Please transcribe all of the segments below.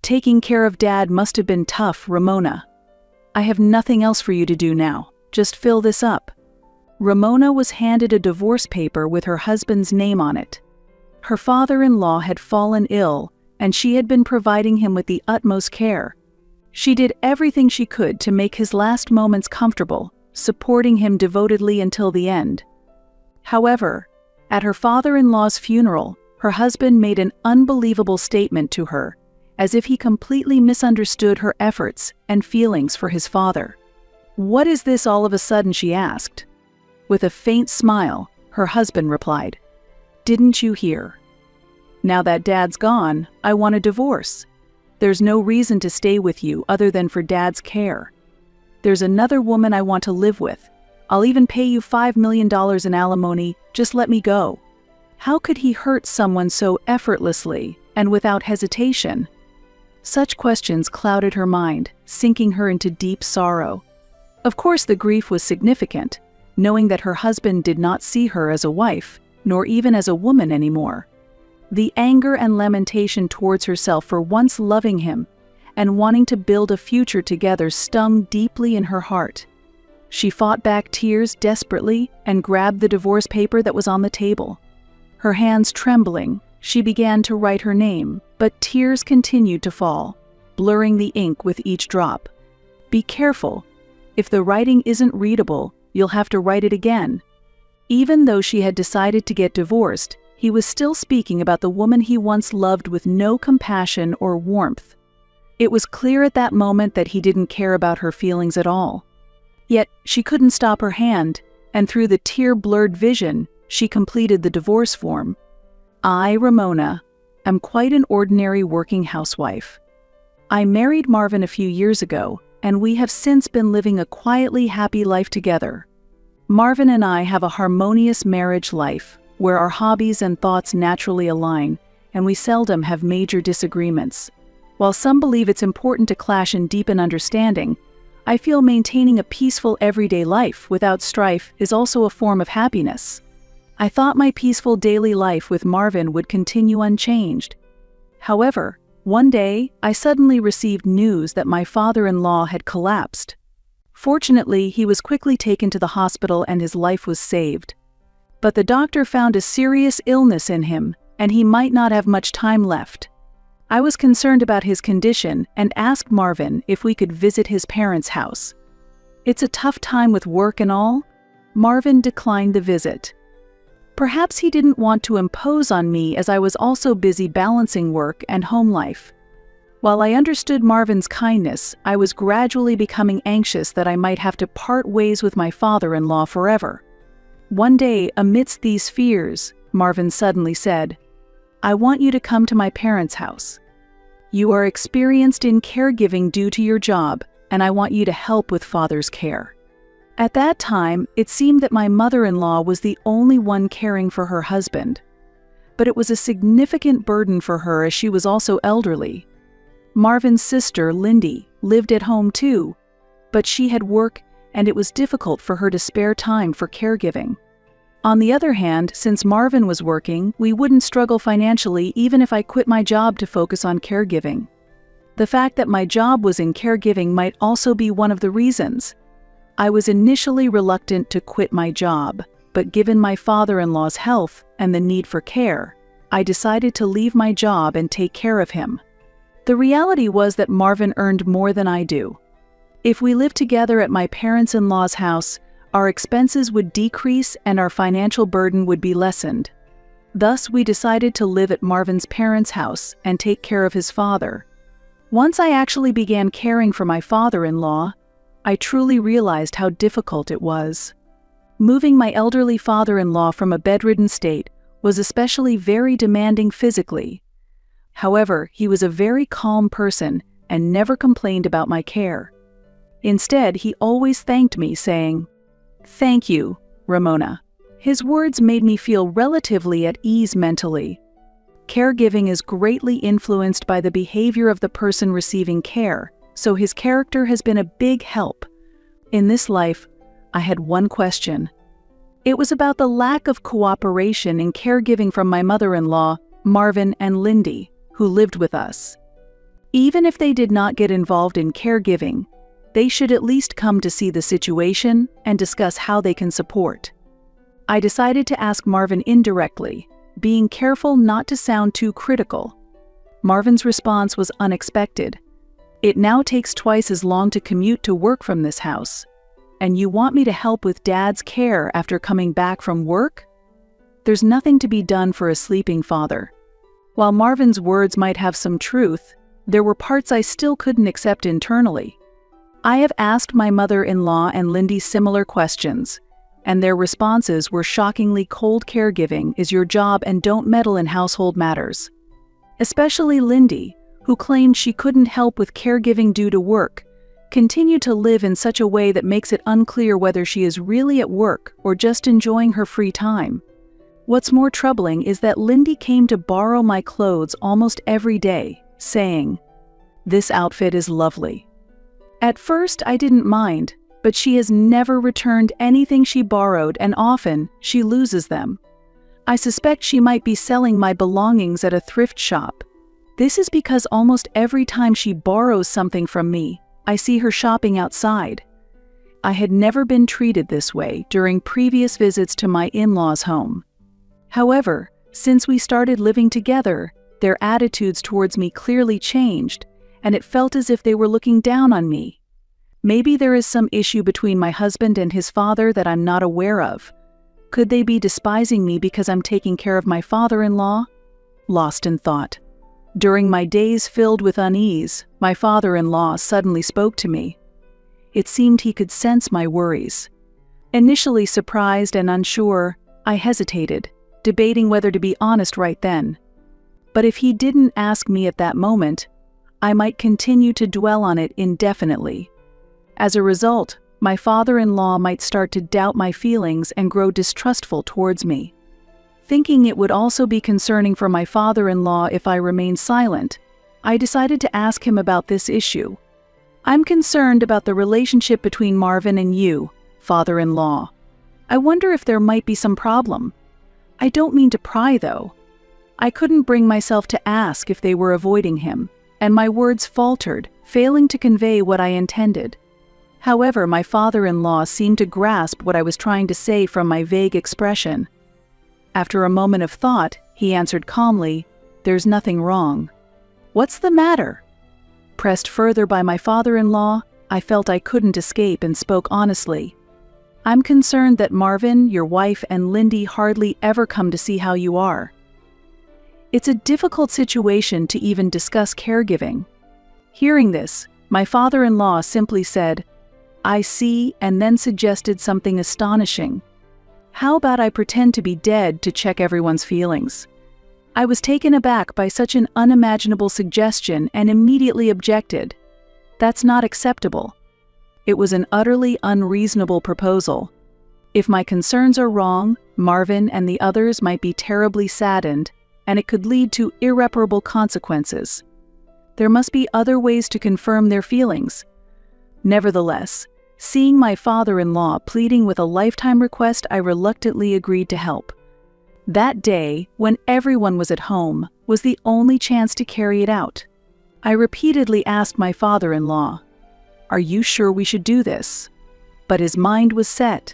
Taking care of Dad must have been tough, Ramona. I have nothing else for you to do now. Just fill this up. Ramona was handed a divorce paper with her husband's name on it. Her father-in-law had fallen ill, and she had been providing him with the utmost care. She did everything she could to make his last moments comfortable, supporting him devotedly until the end. However, at her father-in-law's funeral, her husband made an unbelievable statement to her, as if he completely misunderstood her efforts and feelings for his father. "What is this all of a sudden?" she asked. With a faint smile, her husband replied, "Didn't you hear? Now that Dad's gone, I want a divorce. There's no reason to stay with you other than for Dad's care. There's another woman I want to live with. I'll even pay you $5 million in alimony, just let me go." How could he hurt someone so effortlessly and without hesitation? Such questions clouded her mind, sinking her into deep sorrow. Of course, the grief was significant, knowing that her husband did not see her as a wife, nor even as a woman anymore. The anger and lamentation towards herself for once loving him and wanting to build a future together stung deeply in her heart. She fought back tears desperately and grabbed the divorce paper that was on the table. Her hands trembling, she began to write her name, but tears continued to fall, blurring the ink with each drop. "Be careful. If the writing isn't readable, you'll have to write it again." Even though she had decided to get divorced, he was still speaking about the woman he once loved with no compassion or warmth. It was clear at that moment that he didn't care about her feelings at all. Yet she couldn't stop her hand, and through the tear-blurred vision, she completed the divorce form. "I, Ramona, am quite an ordinary working housewife. I married Marvin a few years ago, and we have since been living a quietly happy life together. Marvin and I have a harmonious marriage life, where our hobbies and thoughts naturally align, and we seldom have major disagreements. While some believe it's important to clash and deepen understanding, I feel maintaining a peaceful everyday life without strife is also a form of happiness. I thought my peaceful daily life with Marvin would continue unchanged. However, one day, I suddenly received news that my father-in-law had collapsed. Fortunately, he was quickly taken to the hospital and his life was saved. But the doctor found a serious illness in him, and he might not have much time left. I was concerned about his condition and asked Marvin if we could visit his parents' house. It's a tough time with work and all. Marvin declined the visit. Perhaps he didn't want to impose on me, as I was also busy balancing work and home life. While I understood Marvin's kindness, I was gradually becoming anxious that I might have to part ways with my father-in-law forever. One day, amidst these fears, Marvin suddenly said, "I want you to come to my parents' house. You are experienced in caregiving due to your job, and I want you to help with Father's care." At that time, it seemed that my mother-in-law was the only one caring for her husband. But it was a significant burden for her, as she was also elderly. Marvin's sister, Lindy, lived at home too, but she had work and it was difficult for her to spare time for caregiving. On the other hand, since Marvin was working, we wouldn't struggle financially even if I quit my job to focus on caregiving. The fact that my job was in caregiving might also be one of the reasons. I was initially reluctant to quit my job, but given my father-in-law's health and the need for care, I decided to leave my job and take care of him. The reality was that Marvin earned more than I do. If we lived together at my parents-in-law's house, our expenses would decrease and our financial burden would be lessened. Thus, we decided to live at Marvin's parents' house and take care of his father. Once I actually began caring for my father-in-law, I truly realized how difficult it was. Moving my elderly father-in-law from a bedridden state was especially very demanding physically. However, he was a very calm person and never complained about my care. Instead, he always thanked me, saying, "Thank you, Ramona." His words made me feel relatively at ease mentally. Caregiving is greatly influenced by the behavior of the person receiving care, so his character has been a big help. In this life, I had one question. It was about the lack of cooperation in caregiving from my mother-in-law, Marvin and Lindy, who lived with us. Even if they did not get involved in caregiving, they should at least come to see the situation and discuss how they can support. I decided to ask Marvin indirectly, being careful not to sound too critical. Marvin's response was unexpected. "It now takes twice as long to commute to work from this house. And you want me to help with Dad's care after coming back from work? There's nothing to be done for a sleeping father." While Marvin's words might have some truth, there were parts I still couldn't accept internally. I have asked my mother-in-law and Lindy similar questions, and their responses were shockingly cold. "Caregiving is your job and don't meddle in household matters." Especially Lindy, who claimed she couldn't help with caregiving due to work, continued to live in such a way that makes it unclear whether she is really at work or just enjoying her free time. What's more troubling is that Lindy came to borrow my clothes almost every day, saying, "This outfit is lovely." At first I didn't mind, but she has never returned anything she borrowed, and often she loses them. I suspect she might be selling my belongings at a thrift shop. This is because almost every time she borrows something from me, I see her shopping outside. I had never been treated this way during previous visits to my in-laws' home. However, since we started living together, their attitudes towards me clearly changed, and it felt as if they were looking down on me. Maybe there is some issue between my husband and his father that I'm not aware of. Could they be despising me because I'm taking care of my father-in-law? Lost in thought. During my days filled with unease, my father-in-law suddenly spoke to me. It seemed he could sense my worries. Initially surprised and unsure, I hesitated, debating whether to be honest right then. But if he didn't ask me at that moment, I might continue to dwell on it indefinitely. As a result, my father-in-law might start to doubt my feelings and grow distrustful towards me. Thinking it would also be concerning for my father-in-law if I remained silent, I decided to ask him about this issue. "I'm concerned about the relationship between Marvin and you, father-in-law. I wonder if there might be some problem. I don't mean to pry, though." I couldn't bring myself to ask if they were avoiding him, and my words faltered, failing to convey what I intended. However, my father-in-law seemed to grasp what I was trying to say from my vague expression. After a moment of thought, he answered calmly, "There's nothing wrong." "What's the matter?" Pressed further by my father-in-law, I felt I couldn't escape and spoke honestly. "I'm concerned that Marvin, your wife, and Lindy hardly ever come to see how you are. It's a difficult situation to even discuss caregiving." Hearing this, my father-in-law simply said, "I see," and then suggested something astonishing. "How about I pretend to be dead to check everyone's feelings?" I was taken aback by such an unimaginable suggestion and immediately objected. That's not acceptable. It was an utterly unreasonable proposal. If my concerns are wrong, Marvin and the others might be terribly saddened, and it could lead to irreparable consequences. There must be other ways to confirm their feelings. Nevertheless, seeing my father-in-law pleading with a lifetime request, I reluctantly agreed to help. That day, when everyone was at home, was the only chance to carry it out. I repeatedly asked my father-in-law, "Are you sure we should do this?" But his mind was set.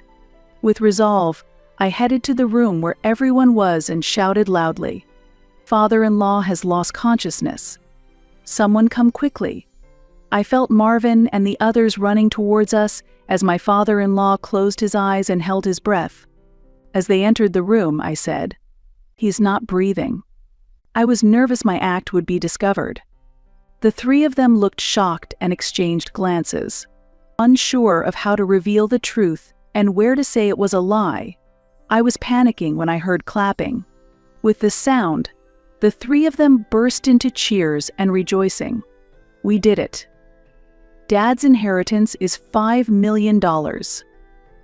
With resolve, I headed to the room where everyone was and shouted loudly, "Father-in-law has lost consciousness. Someone come quickly." I felt Marvin and the others running towards us as my father-in-law closed his eyes and held his breath. As they entered the room, I said, "He's not breathing." I was nervous my act would be discovered. The three of them looked shocked and exchanged glances. Unsure of how to reveal the truth and where to say it was a lie, I was panicking when I heard clapping. With the sound, the three of them burst into cheers and rejoicing. "We did it. Dad's inheritance is $5 million.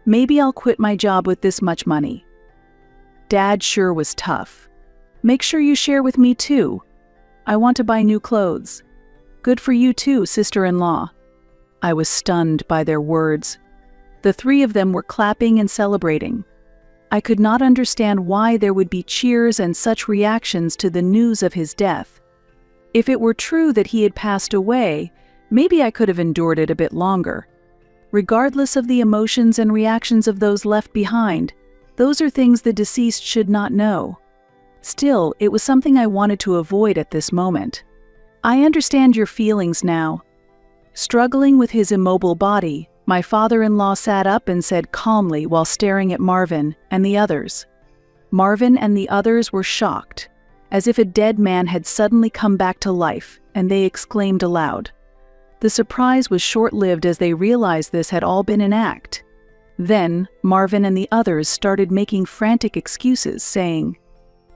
Maybe I'll quit my job with this much money. Dad sure was tough. Make sure you share with me too. I want to buy new clothes. Good for you too, sister-in-law." I was stunned by their words. The three of them were clapping and celebrating. I could not understand why there would be cheers and such reactions to the news of his death. If it were true that he had passed away, maybe I could have endured it a bit longer. Regardless of the emotions and reactions of those left behind, those are things the deceased should not know. Still, it was something I wanted to avoid at this moment. I understand your feelings now. Struggling with his immobile body, my father-in-law sat up and said calmly while staring at Marvin and the others. Marvin and the others were shocked, as if a dead man had suddenly come back to life, and they exclaimed aloud. The surprise was short-lived as they realized this had all been an act. Then, Marvin and the others started making frantic excuses, saying,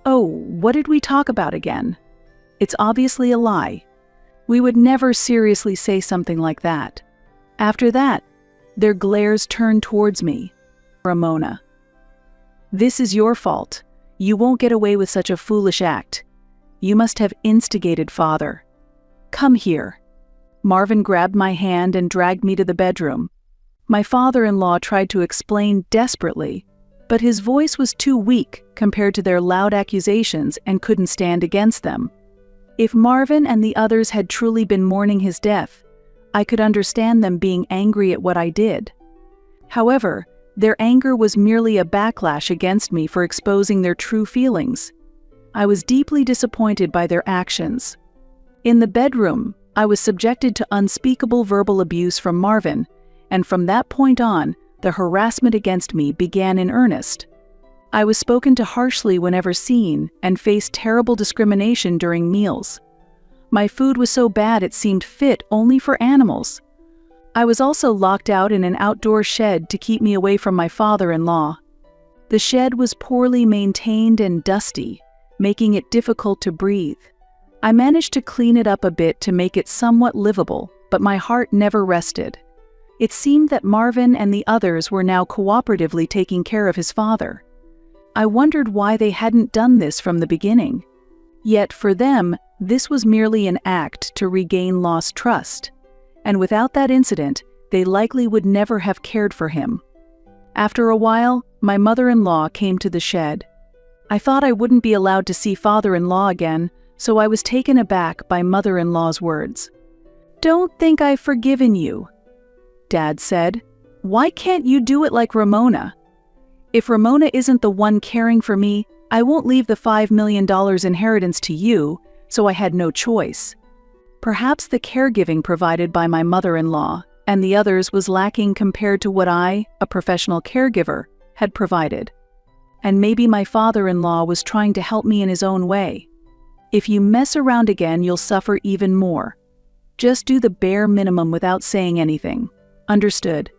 "Oh, what did we talk about again? It's obviously a lie. We would never seriously say something like that." After that, their glares turned towards me. "Ramona, this is your fault. You won't get away with such a foolish act. You must have instigated Father. Come here." Marvin grabbed my hand and dragged me to the bedroom. My father-in-law tried to explain desperately, but his voice was too weak compared to their loud accusations and couldn't stand against them. If Marvin and the others had truly been mourning his death, I could understand them being angry at what I did. However, their anger was merely a backlash against me for exposing their true feelings. I was deeply disappointed by their actions. In the bedroom, I was subjected to unspeakable verbal abuse from Marvin, and from that point on, the harassment against me began in earnest. I was spoken to harshly whenever seen and faced terrible discrimination during meals. My food was so bad it seemed fit only for animals. I was also locked out in an outdoor shed to keep me away from my father-in-law. The shed was poorly maintained and dusty, making it difficult to breathe. I managed to clean it up a bit to make it somewhat livable, but my heart never rested. It seemed that Marvin and the others were now cooperatively taking care of his father. I wondered why they hadn't done this from the beginning. Yet for them, this was merely an act to regain lost trust. And without that incident, they likely would never have cared for him. After a while, my mother-in-law came to the shed. I thought I wouldn't be allowed to see father-in-law again, so I was taken aback by mother-in-law's words. "Don't think I've forgiven you," Dad said. "Why can't you do it like Ramona? If Ramona isn't the one caring for me, I won't leave the $5 million inheritance to you, so I had no choice." Perhaps the caregiving provided by my mother-in-law and the others was lacking compared to what I, a professional caregiver, had provided. And maybe my father-in-law was trying to help me in his own way. If you mess around again, you'll suffer even more. Just do the bare minimum without saying anything. Understood?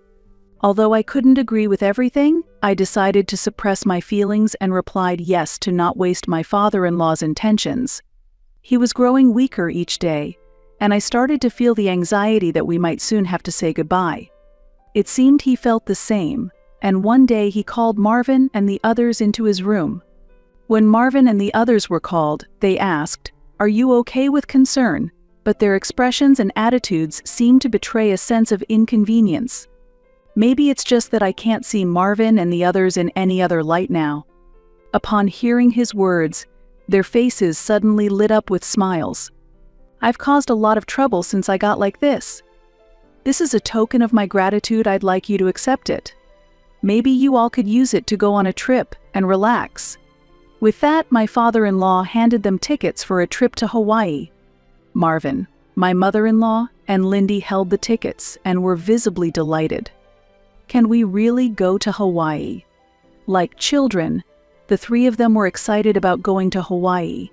Although I couldn't agree with everything, I decided to suppress my feelings and replied yes to not waste my father-in-law's intentions. He was growing weaker each day, and I started to feel the anxiety that we might soon have to say goodbye. It seemed he felt the same, and one day he called Marvin and the others into his room. When Marvin and the others were called, they asked, "Are you okay with concern?" But their expressions and attitudes seemed to betray a sense of inconvenience. Maybe it's just that I can't see Marvin and the others in any other light now. Upon hearing his words, their faces suddenly lit up with smiles. "I've caused a lot of trouble since I got like this. This is a token of my gratitude. I'd like you to accept it. Maybe you all could use it to go on a trip and relax." With that, my father-in-law handed them tickets for a trip to Hawaii. Marvin, my mother-in-law, and Lindy held the tickets and were visibly delighted. Can we really go to Hawaii? Like children, the three of them were excited about going to Hawaii.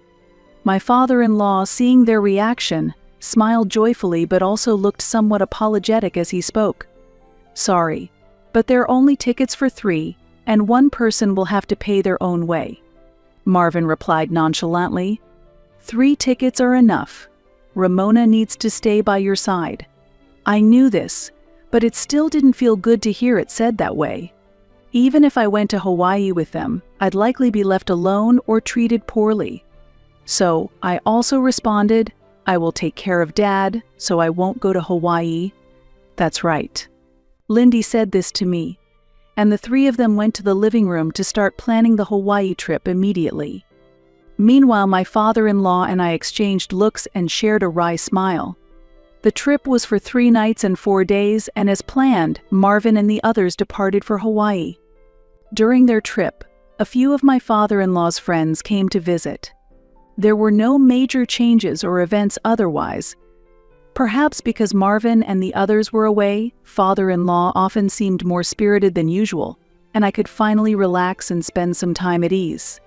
My father-in-law, seeing their reaction, smiled joyfully but also looked somewhat apologetic as he spoke. "Sorry, but there are only tickets for 3, and one person will have to pay their own way," Marvin replied nonchalantly. "3 tickets are enough. Ramona needs to stay by your side." I knew this, but it still didn't feel good to hear it said that way. Even if I went to Hawaii with them, I'd likely be left alone or treated poorly. So I also responded, "I will take care of Dad, so I won't go to Hawaii." That's right. Lindy said this to me, and the 3 of them went to the living room to start planning the Hawaii trip immediately. Meanwhile, my father-in-law and I exchanged looks and shared a wry smile. The trip was for 3 nights and 4 days, and as planned, Marvin and the others departed for Hawaii. During their trip, a few of my father-in-law's friends came to visit. There were no major changes or events otherwise. Perhaps because Marvin and the others were away, father-in-law often seemed more spirited than usual, and I could finally relax and spend some time at ease.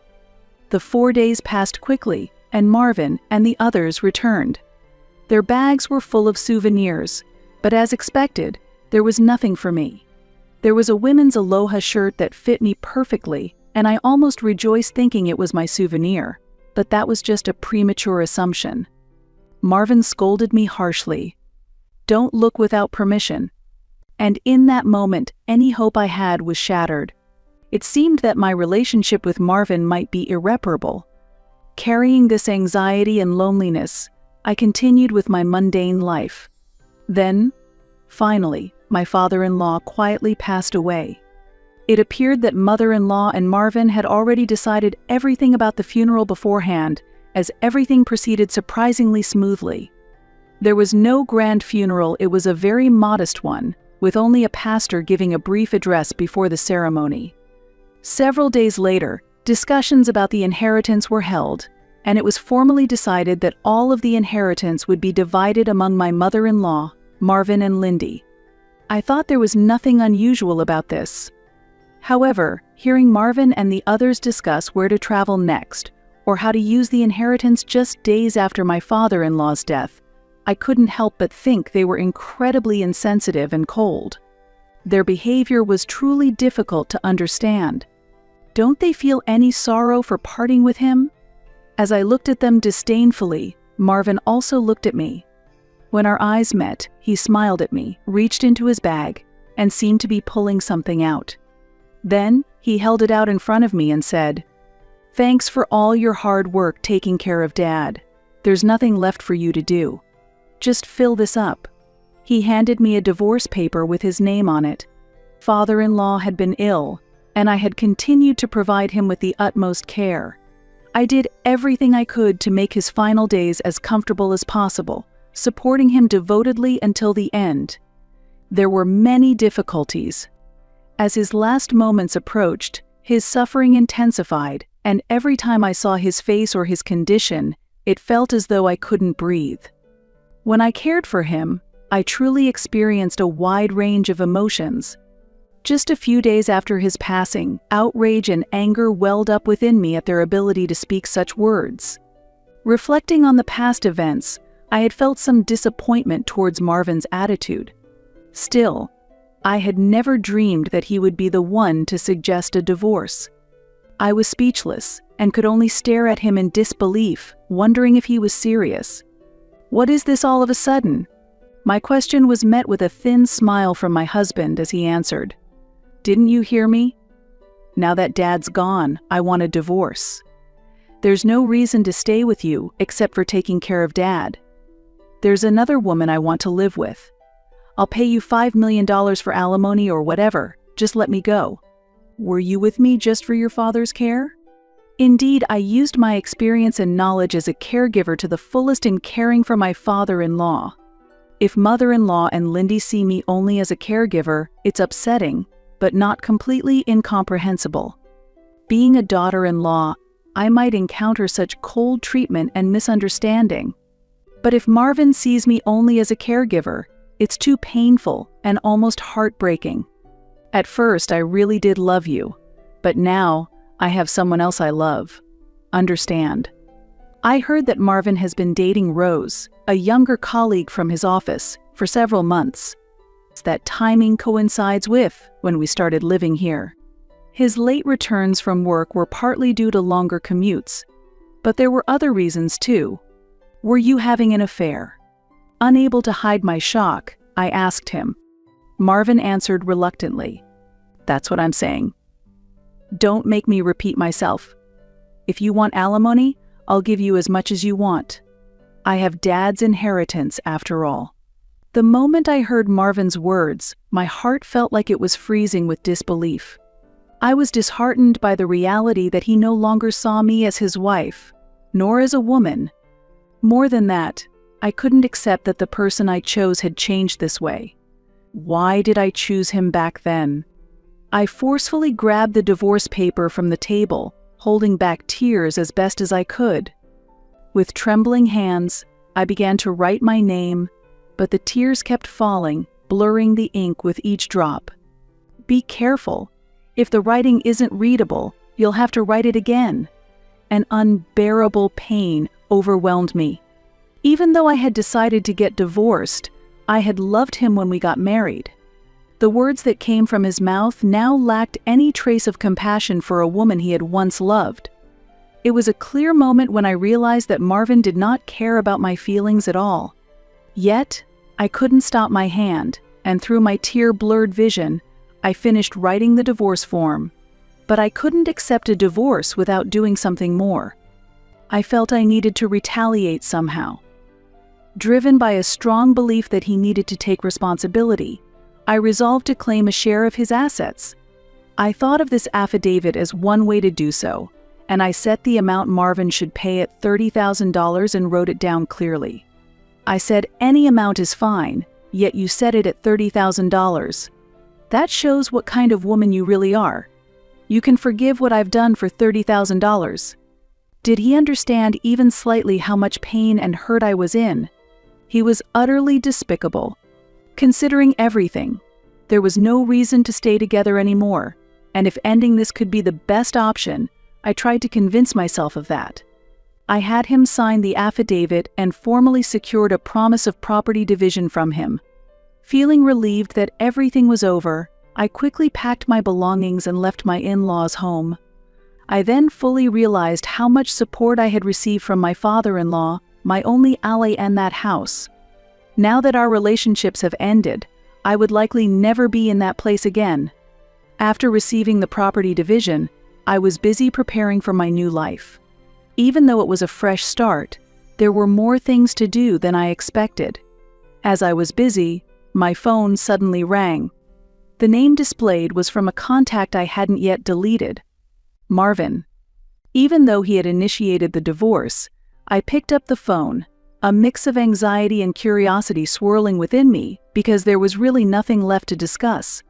The 4 days passed quickly, and Marvin and the others returned. Their bags were full of souvenirs, but as expected, there was nothing for me. There was a women's Aloha shirt that fit me perfectly, and I almost rejoiced thinking it was my souvenir, but that was just a premature assumption. Marvin scolded me harshly. "Don't look without permission." And in that moment, any hope I had was shattered. It seemed that my relationship with Marvin might be irreparable. Carrying this anxiety and loneliness, I continued with my mundane life. Then, finally, my father-in-law quietly passed away. It appeared that mother-in-law and Marvin had already decided everything about the funeral beforehand, as everything proceeded surprisingly smoothly. There was no grand funeral, it was a very modest one, with only a pastor giving a brief address before the ceremony. Several days later, discussions about the inheritance were held, and it was formally decided that all of the inheritance would be divided among my mother-in-law, Marvin and Lindy. I thought there was nothing unusual about this. However, hearing Marvin and the others discuss where to travel next, or how to use the inheritance just days after my father-in-law's death, I couldn't help but think they were incredibly insensitive and cold. Their behavior was truly difficult to understand. Don't they feel any sorrow for parting with him? As I looked at them disdainfully, Marvin also looked at me. When our eyes met, he smiled at me, reached into his bag, and seemed to be pulling something out. Then, he held it out in front of me and said, "Thanks for all your hard work taking care of Dad. There's nothing left for you to do. Just fill this up." He handed me a divorce paper with his name on it. Father-in-law had been ill, and I had continued to provide him with the utmost care. I did everything I could to make his final days as comfortable as possible, supporting him devotedly until the end. There were many difficulties. As his last moments approached, his suffering intensified, and every time I saw his face or his condition, it felt as though I couldn't breathe. When I cared for him, I truly experienced a wide range of emotions. Just a few days after his passing, outrage and anger welled up within me at their ability to speak such words. Reflecting on the past events, I had felt some disappointment towards Marvin's attitude. Still, I had never dreamed that he would be the one to suggest a divorce. I was speechless and could only stare at him in disbelief, wondering if he was serious. "What is this all of a sudden?" My question was met with a thin smile from my husband as he answered, "Didn't you hear me? Now that Dad's gone, I want a divorce. There's no reason to stay with you except for taking care of Dad. There's another woman I want to live with. I'll pay you $5 million for alimony or whatever, just let me go. Were you with me just for your father's care?" Indeed, I used my experience and knowledge as a caregiver to the fullest in caring for my father-in-law. If mother-in-law and Lindy see me only as a caregiver, it's upsetting, but not completely incomprehensible. Being a daughter-in-law, I might encounter such cold treatment and misunderstanding. But if Marvin sees me only as a caregiver, it's too painful and almost heartbreaking. At first, I really did love you, but now I have someone else I love. Understand. I heard that Marvin has been dating Rose, a younger colleague from his office, for several months. That timing coincides with when we started living here. His late returns from work were partly due to longer commutes, but there were other reasons too. "Were you having an affair?" Unable to hide my shock, I asked him. Marvin answered reluctantly, "That's what I'm saying." Don't make me repeat myself. If you want alimony, I'll give you as much as you want. I have Dad's inheritance after all. The moment I heard Marvin's words, my heart felt like it was freezing with disbelief. I was disheartened by the reality that he no longer saw me as his wife, nor as a woman. More than that, I couldn't accept that the person I chose had changed this way. Why did I choose him back then? I forcefully grabbed the divorce paper from the table, holding back tears as best as I could. With trembling hands, I began to write my name, but the tears kept falling, blurring the ink with each drop. Be careful. If the writing isn't readable, you'll have to write it again. An unbearable pain overwhelmed me. Even though I had decided to get divorced, I had loved him when we got married. The words that came from his mouth now lacked any trace of compassion for a woman he had once loved. It was a clear moment when I realized that Marvin did not care about my feelings at all. Yet, I couldn't stop my hand, and through my tear-blurred vision, I finished writing the divorce form. But I couldn't accept a divorce without doing something more. I felt I needed to retaliate somehow. Driven by a strong belief that he needed to take responsibility, I resolved to claim a share of his assets. I thought of this affidavit as one way to do so, and I set the amount Marvin should pay at $30,000 and wrote it down clearly. I said, "Any amount is fine, yet you set it at $30,000. That shows what kind of woman you really are. You can forgive what I've done for $30,000. Did he understand even slightly how much pain and hurt I was in? He was utterly despicable. Considering everything, there was no reason to stay together anymore, and if ending this could be the best option, I tried to convince myself of that. I had him sign the affidavit and formally secured a promise of property division from him. Feeling relieved that everything was over, I quickly packed my belongings and left my in-laws' home. I then fully realized how much support I had received from my father-in-law, my only ally in that house. Now that our relationships have ended, I would likely never be in that place again. After receiving the property division, I was busy preparing for my new life. Even though it was a fresh start, there were more things to do than I expected. As I was busy, my phone suddenly rang. The name displayed was from a contact I hadn't yet deleted. Marvin. Even though he had initiated the divorce, I picked up the phone, a mix of anxiety and curiosity swirling within me because there was really nothing left to discuss.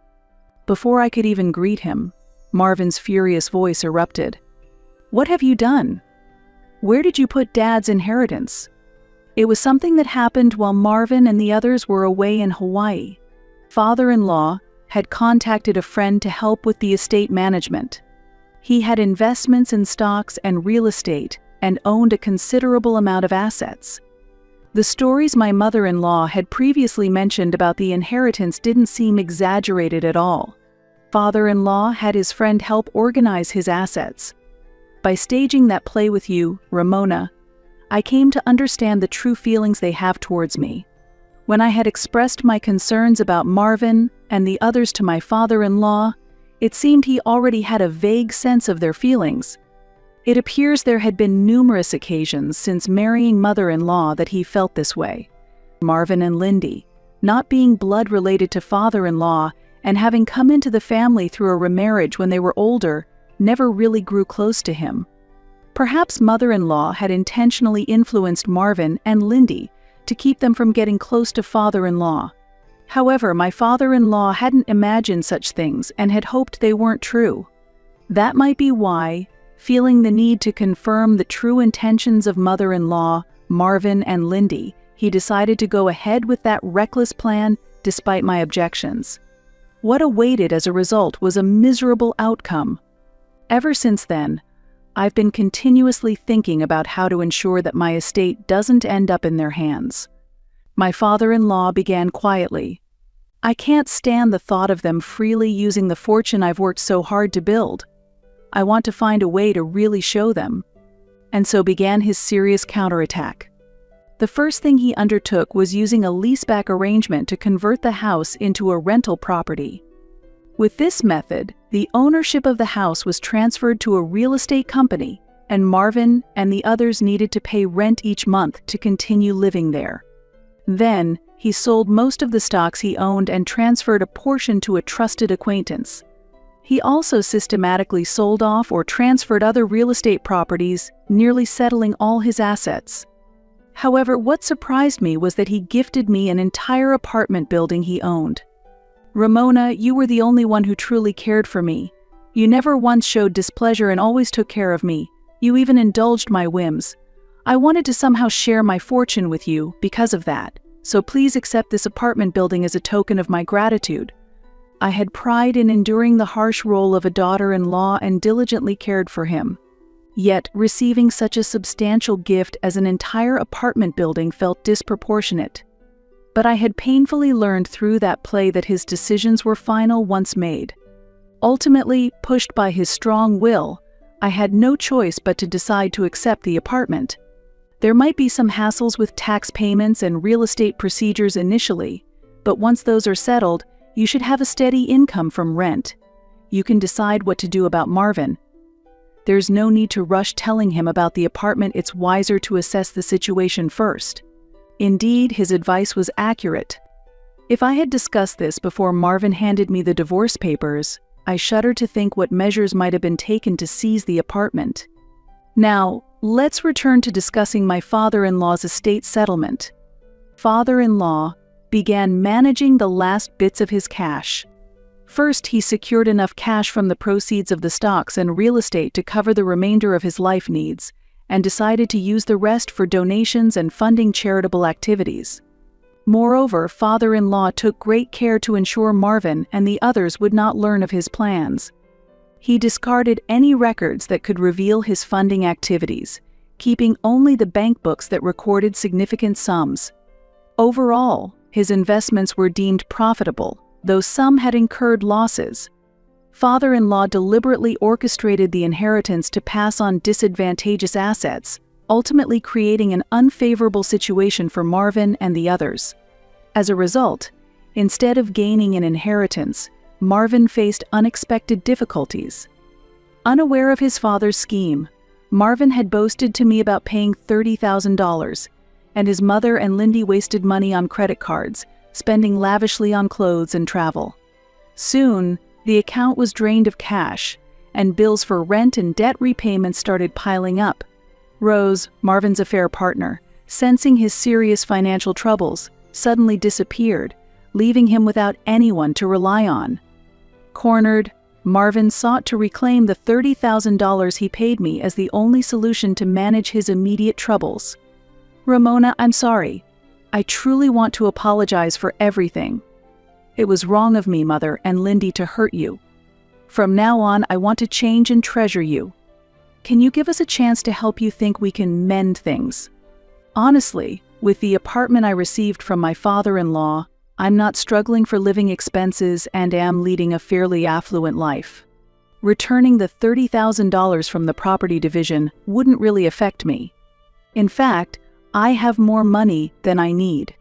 Before I could even greet him, Marvin's furious voice erupted. "What have you done? Where did you put Dad's inheritance?" It was something that happened while Marvin and the others were away in Hawaii. Father-in-law had contacted a friend to help with the estate management. He had investments in stocks and real estate and owned a considerable amount of assets. The stories my mother-in-law had previously mentioned about the inheritance didn't seem exaggerated at all. Father-in-law had his friend help organize his assets. By staging that play with you, Ramona, I came to understand the true feelings they have towards me. When I had expressed my concerns about Marvin and the others to my father-in-law, it seemed he already had a vague sense of their feelings. It appears there had been numerous occasions since marrying mother-in-law that he felt this way. Marvin and Lindy, not being blood-related to father-in-law and having come into the family through a remarriage when they were older, never really grew close to him. Perhaps mother-in-law had intentionally influenced Marvin and Lindy to keep them from getting close to father-in-law. However, my father-in-law hadn't imagined such things and had hoped they weren't true. That might be why, feeling the need to confirm the true intentions of mother-in-law, Marvin and Lindy, he decided to go ahead with that reckless plan despite my objections. What awaited as a result was a miserable outcome. Ever since then, I've been continuously thinking about how to ensure that my estate doesn't end up in their hands. My father-in-law began quietly. "I can't stand the thought of them freely using the fortune I've worked so hard to build. I want to find a way to really show them." And so began his serious counterattack. The first thing he undertook was using a leaseback arrangement to convert the house into a rental property. With this method, the ownership of the house was transferred to a real estate company, and Marvin and the others needed to pay rent each month to continue living there. Then, he sold most of the stocks he owned and transferred a portion to a trusted acquaintance. He also systematically sold off or transferred other real estate properties, nearly settling all his assets. However, what surprised me was that he gifted me an entire apartment building he owned. Ramona, you were the only one who truly cared for me. You never once showed displeasure and always took care of me. You even indulged my whims. I wanted to somehow share my fortune with you because of that, so please accept this apartment building as a token of my gratitude. I had pride in enduring the harsh role of a daughter-in-law and diligently cared for him. Yet, receiving such a substantial gift as an entire apartment building felt disproportionate. But I had painfully learned through that play that his decisions were final once made. Ultimately, pushed by his strong will, I had no choice but to decide to accept the apartment. There might be some hassles with tax payments and real estate procedures initially, but once those are settled, you should have a steady income from rent. You can decide what to do about Marvin. There's no need to rush telling him about the apartment. It's wiser to assess the situation first. Indeed, his advice was accurate. If I had discussed this before Marvin handed me the divorce papers, I shudder to think what measures might have been taken to seize the apartment. Now, let's return to discussing my father-in-law's estate settlement. Father-in-law began managing the last bits of his cash. First, he secured enough cash from the proceeds of the stocks and real estate to cover the remainder of his life needs, and decided to use the rest for donations and funding charitable activities. Moreover, father-in-law took great care to ensure Marvin and the others would not learn of his plans. He discarded any records that could reveal his funding activities, keeping only the bank books that recorded significant sums. Overall, his investments were deemed profitable, though some had incurred losses. Father-in-law deliberately orchestrated the inheritance to pass on disadvantageous assets, ultimately creating an unfavorable situation for Marvin and the others. As a result, instead of gaining an inheritance, Marvin faced unexpected difficulties. Unaware of his father's scheme, Marvin had boasted to me about paying $30,000, and his mother and Lindy wasted money on credit cards, spending lavishly on clothes and travel. Soon, the account was drained of cash, and bills for rent and debt repayments started piling up. Rose, Marvin's affair partner, sensing his serious financial troubles, suddenly disappeared, leaving him without anyone to rely on. Cornered, Marvin sought to reclaim the $30,000 he paid me as the only solution to manage his immediate troubles. Ramona, I'm sorry. I truly want to apologize for everything. It was wrong of me, Mother and Lindy, to hurt you. From now on, I want to change and treasure you. Can you give us a chance to help you think we can mend things? Honestly, with the apartment I received from my father-in-law, I'm not struggling for living expenses and am leading a fairly affluent life. Returning the $30,000 from the property division wouldn't really affect me. In fact, I have more money than I need.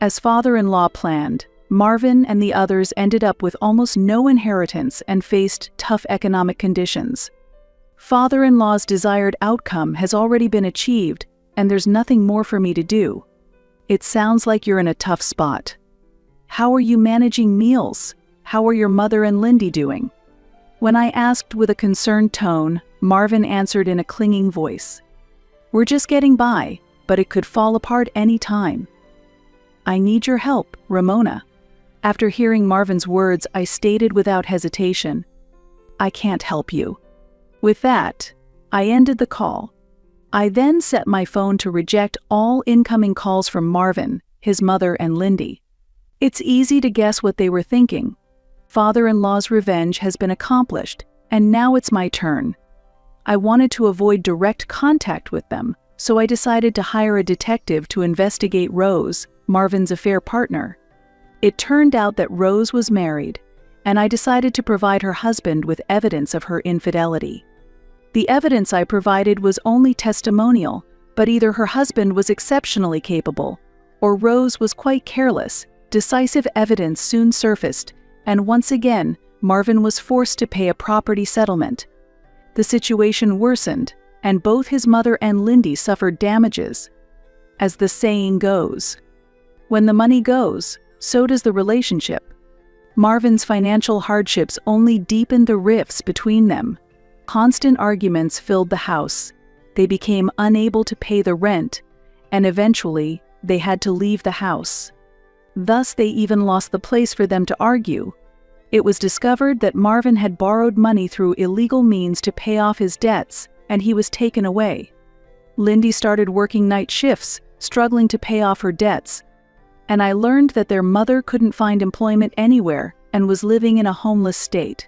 As father-in-law planned, Marvin and the others ended up with almost no inheritance and faced tough economic conditions. Father-in-law's desired outcome has already been achieved, and there's nothing more for me to do. It sounds like you're in a tough spot. How are you managing meals? How are your mother and Lindy doing? When I asked with a concerned tone, Marvin answered in a clinging voice. We're just getting by, but it could fall apart any time. I need your help, Ramona. After hearing Marvin's words, I stated without hesitation, I can't help you. With that, I ended the call. I then set my phone to reject all incoming calls from Marvin, his mother, and Lindy. It's easy to guess what they were thinking. Father-in-law's revenge has been accomplished, and now it's my turn. I wanted to avoid direct contact with them, so I decided to hire a detective to investigate Rose, Marvin's affair partner. It turned out that Rose was married, and I decided to provide her husband with evidence of her infidelity. The evidence I provided was only testimonial, but either her husband was exceptionally capable, or Rose was quite careless. Decisive evidence soon surfaced, and once again, Marvin was forced to pay a property settlement. The situation worsened, and both his mother and Lindy suffered damages. As the saying goes, when the money goes, so does the relationship. Marvin's financial hardships only deepened the rifts between them. Constant arguments filled the house. They became unable to pay the rent, and eventually, they had to leave the house. Thus, they even lost the place for them to argue. It was discovered that Marvin had borrowed money through illegal means to pay off his debts, and he was taken away. Lindy started working night shifts, struggling to pay off her debts, and I learned that their mother couldn't find employment anywhere and was living in a homeless state.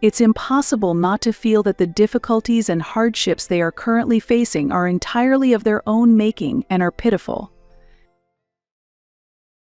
It's impossible not to feel that the difficulties and hardships they are currently facing are entirely of their own making and are pitiful.